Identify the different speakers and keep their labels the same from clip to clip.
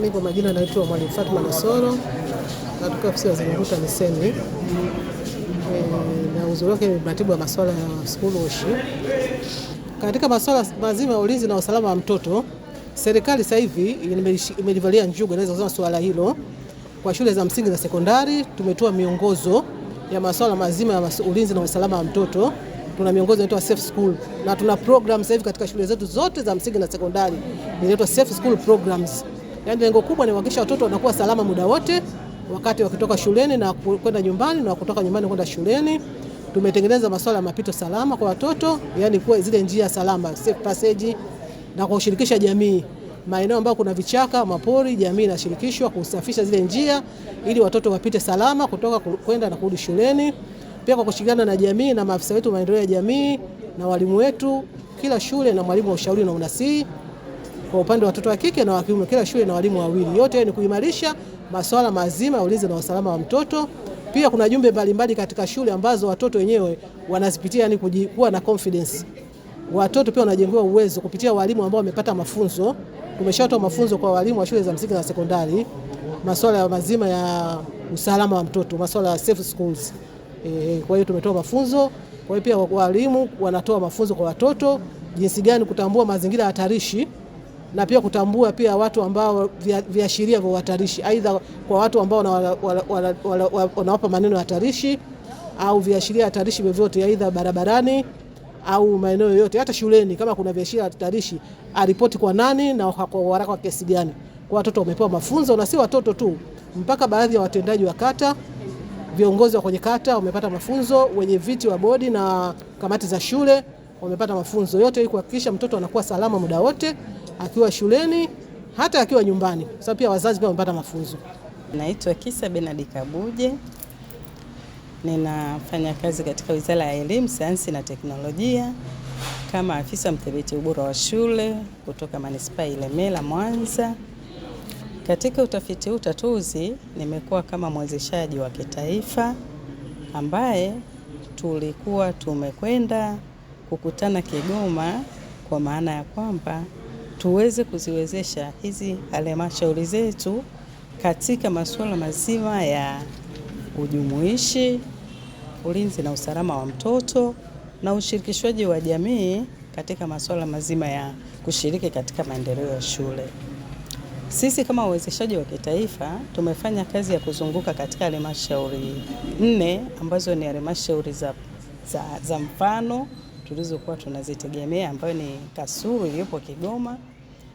Speaker 1: Mimi kwa majina naitwa Mwalimu Fatma Nasoro, natoka ofisi ya Waziri Mkuu TAMISEMI. Na uzuri wake ni mratibu wa masuala ya school wash. Katika masuala mazima ya ulinzi na usalama wa mtoto, serikali sasa hivi imelivalia njuga, naweza kusema swala hilo. Kwa shule za msingi na sekondari tumetoa miongozo ya masuala mazima ya ulinzi na usalama wa mtoto. Tuna miongozo inaitwa Safe School na tuna program sasa hivi katika shule zetu zote za msingi na sekondari inaitwa Safe School Programs. Yaani lengo kubwa ni kuhakikisha watoto wanakuwa salama muda wote wakati wakitoka shuleni na kwenda nyumbani na kutoka nyumbani kwenda shuleni. Tumetengeneza masuala ya mapito salama kwa watoto, yani kuwa zile njia salama, safe passage, na kushirikisha jamii. Maeneo ambayo kuna vichaka, mapori, jamii inashirikishwa kusafisha zile njia ili watoto wapite salama kutoka kwenda na kurudi shuleni. Pia kwa kushirikiana na jamii na maafisa wetu maendeleo ya jamii na walimu wetu, kila shule na mwalimu wa ushauri na unasihi. Kwa upande wa watoto wa kike na wa kiume, kila shule na walimu wawili. Yote ni kuimarisha masuala mazima ya ulinzi na usalama wa mtoto. Pia kuna jumbe mbalimbali katika shule ambazo watoto wenyewe wanazipitia, yani kuwa na confidence. Watoto pia wanajengewa uwezo kupitia walimu ambao wamepata mafunzo. Tumeshatoa mafunzo kwa walimu wa shule za msingi na sekondari, masuala mazima ya usalama wa mtoto, masuala ya safe schools. Kwa hiyo tumetoa mafunzo. Kwa hiyo pia walimu wanatoa mafunzo kwa watoto jinsi gani kutambua mazingira hatarishi na pia kutambua pia watu ambao viashiria vya hatarishi, aidha kwa watu ambao wanawapa maneno hatarishi au viashiria hatarishi vyovyote, aidha barabarani au maeneo yoyote, hata shuleni. Kama kuna viashiria hatarishi, aripoti kwa nani na kwa haraka wa kesi gani. Kwa watoto wamepewa mafunzo, na si watoto tu, mpaka baadhi ya watendaji wa kata, viongozi wa kwenye kata wamepata mafunzo, wenye viti wa bodi na kamati za shule wamepata mafunzo. Yote ili kuhakikisha mtoto anakuwa salama muda wote akiwa shuleni hata akiwa nyumbani. Sasa pia wazazi pia wamepata mafunzo.
Speaker 2: Naitwa Kisa Benard Kabuje. Ninafanya kazi katika Wizara ya Elimu, Sayansi na Teknolojia kama afisa mdhibiti ubora wa shule kutoka Manispaa Ilemela, Mwanza. Katika utafiti utatuzi nimekuwa kama mwezeshaji wa kitaifa ambaye tulikuwa tumekwenda kukutana Kigoma, kwa maana ya kwamba tuweze kuziwezesha hizi halmashauri zetu katika masuala mazima ya ujumuishi, ulinzi na usalama wa mtoto na ushirikishwaji wa jamii katika masuala mazima ya kushiriki katika maendeleo ya shule. Sisi kama uwezeshaji wa kitaifa tumefanya kazi ya kuzunguka katika halmashauri 4 ambazo ni halmashauri za mfano tulizokuwa tunazitegemea, ambayo ni Kasulu iliyopo Kigoma,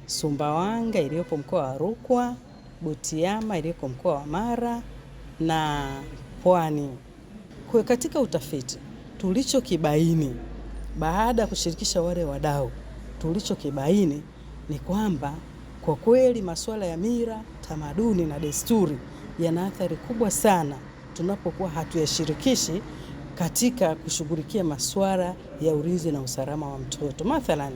Speaker 2: Sumbawanga iliyopo mkoa wa Rukwa, Butiama iliyopo mkoa wa Mara na Pwani. Kwa katika utafiti tulichokibaini baada ya kushirikisha wale wadau, tulichokibaini ni kwamba kwa kweli masuala ya mila, tamaduni na desturi yana athari kubwa sana tunapokuwa hatuyashirikishi katika kushughulikia masuala ya ulinzi na usalama wa mtoto. Mathalan,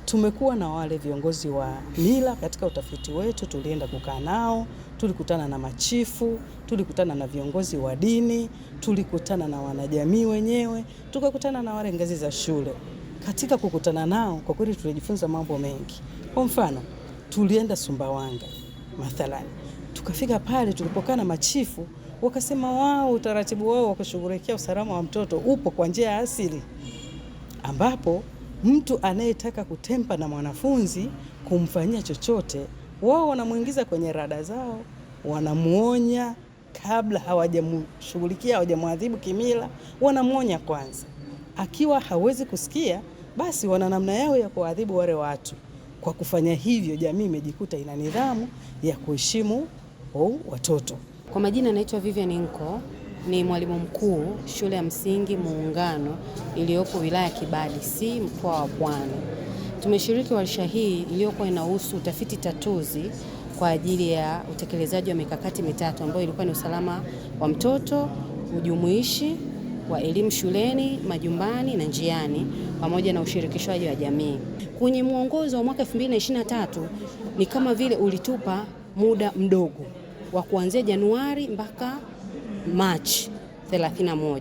Speaker 2: tumekuwa na wale viongozi wa mila katika utafiti wetu, tulienda kukaa nao, tulikutana na machifu, tulikutana na viongozi wa dini, tulikutana na wanajamii wenyewe, tukakutana na wale ngazi za shule. Katika kukutana nao, kwa kweli tulijifunza mambo mengi. Kwa mfano, tulienda Sumbawanga mathalan. Tukafika pale tulipokaa na machifu, wakasema wao utaratibu wao wa kushughulikia usalama wa mtoto upo kwa njia ya asili, ambapo mtu anayetaka kutempa na mwanafunzi kumfanyia chochote, wao wanamuingiza kwenye rada zao, wanamuonya kabla hawajamshughulikia, hawajamwadhibu kimila, wanamuonya kwanza. Akiwa hawezi kusikia, basi wana namna yao ya kuadhibu wale watu. Kwa kufanya hivyo, jamii imejikuta ina nidhamu ya kuheshimu watoto.
Speaker 3: Kwa majina naitwa Vivian Nko, ni mwalimu mkuu shule ya msingi Muungano iliyopo wilaya ya Kibadi C, mkoa wa Pwani. Tumeshiriki warsha hii iliyokuwa inahusu utafiti tatuzi kwa ajili ya utekelezaji wa mikakati mitatu ambayo ilikuwa ni usalama wa mtoto, ujumuishi wa elimu shuleni, majumbani na njiani, pamoja na ushirikishwaji wa jamii. Kwenye mwongozo wa mwaka 2023 ni kama vile ulitupa muda mdogo wa kuanzia Januari mpaka Machi 31.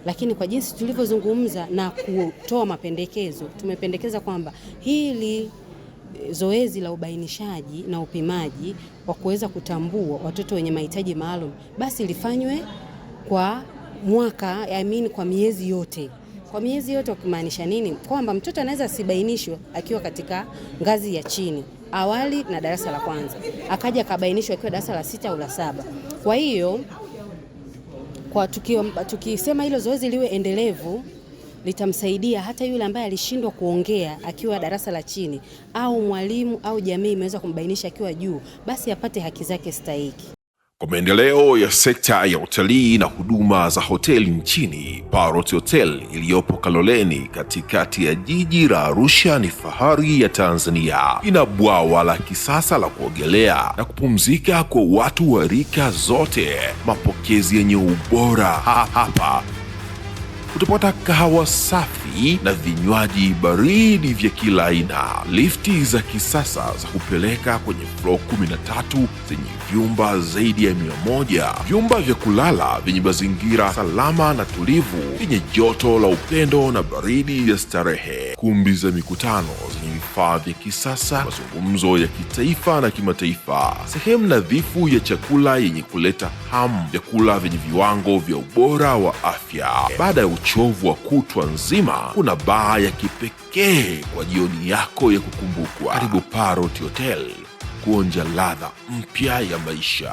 Speaker 3: Lakini kwa jinsi tulivyozungumza na kutoa mapendekezo, tumependekeza kwamba hili zoezi la ubainishaji na upimaji wa kuweza kutambua watoto wenye mahitaji maalum basi lifanywe kwa mwaka, kwa miezi yote. Kwa miezi yote kumaanisha nini? Kwamba mtoto anaweza asibainishwe akiwa katika ngazi ya chini, awali na darasa la kwanza, akaja akabainishwa akiwa darasa la 6 au la 7. Kwa hiyo tukisema hilo zoezi liwe endelevu, litamsaidia hata yule ambaye alishindwa kuongea akiwa darasa la chini, au mwalimu au jamii imeweza kumbainisha akiwa juu, basi apate haki zake stahiki.
Speaker 4: Kwa maendeleo ya sekta ya utalii na huduma za hoteli nchini, Parrot Hotel iliyopo Kaloleni katikati ya jiji la Arusha ni fahari ya Tanzania. Ina bwawa la kisasa la kuogelea na kupumzika kwa watu wa rika zote, mapokezi yenye ubora. Hapa utapata kahawa safi na vinywaji baridi vya kila aina, lifti za kisasa za kupeleka kwenye floor 13 zenye vyumba zaidi ya 100, vyumba vya kulala vyenye mazingira salama na tulivu, vyenye joto la upendo na baridi ya starehe, kumbi za mikutano zenye vifaa vya kisasa, mazungumzo ya kitaifa na kimataifa, sehemu nadhifu ya chakula yenye kuleta hamu, vyakula vyenye viwango vya ubora wa afya. Baada ya uchovu wa kutwa nzima, kuna baa ya kipekee kwa jioni yako ya kukumbukwa. Karibu Parrot Hotel kuonja ladha mpya ya maisha.